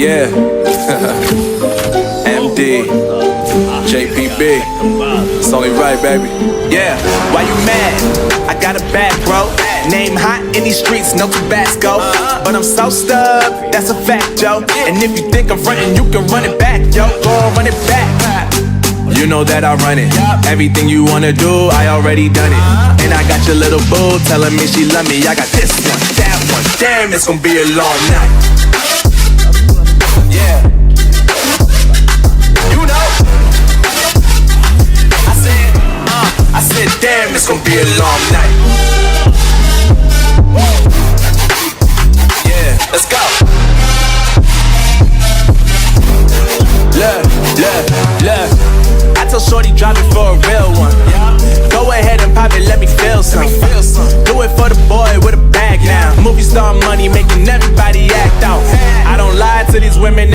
Yeah. MD. JPB. It's only right, baby. Yeah, why you mad? I got a bag, bro. Name hot in these streets, no Tabasco. But I'm so stuck, that's a fact, yo. And if you think I'm frontin', you can run it back, yo. Go on, run it back. You know that I run it. Everything you wanna do, I already done it. And I got your little boo telling me she love me. I got this one, that one. Damn, it's gonna be a long night. Yeah. You know. I said, damn, it's gonna be a long night. Yeah, let's go. Look. I told Shorty drop it for a real one. Go ahead and pop it, let me feel some. Do it for the boy with a bag now. Movie star money making everybody act out. I don't lie to these women,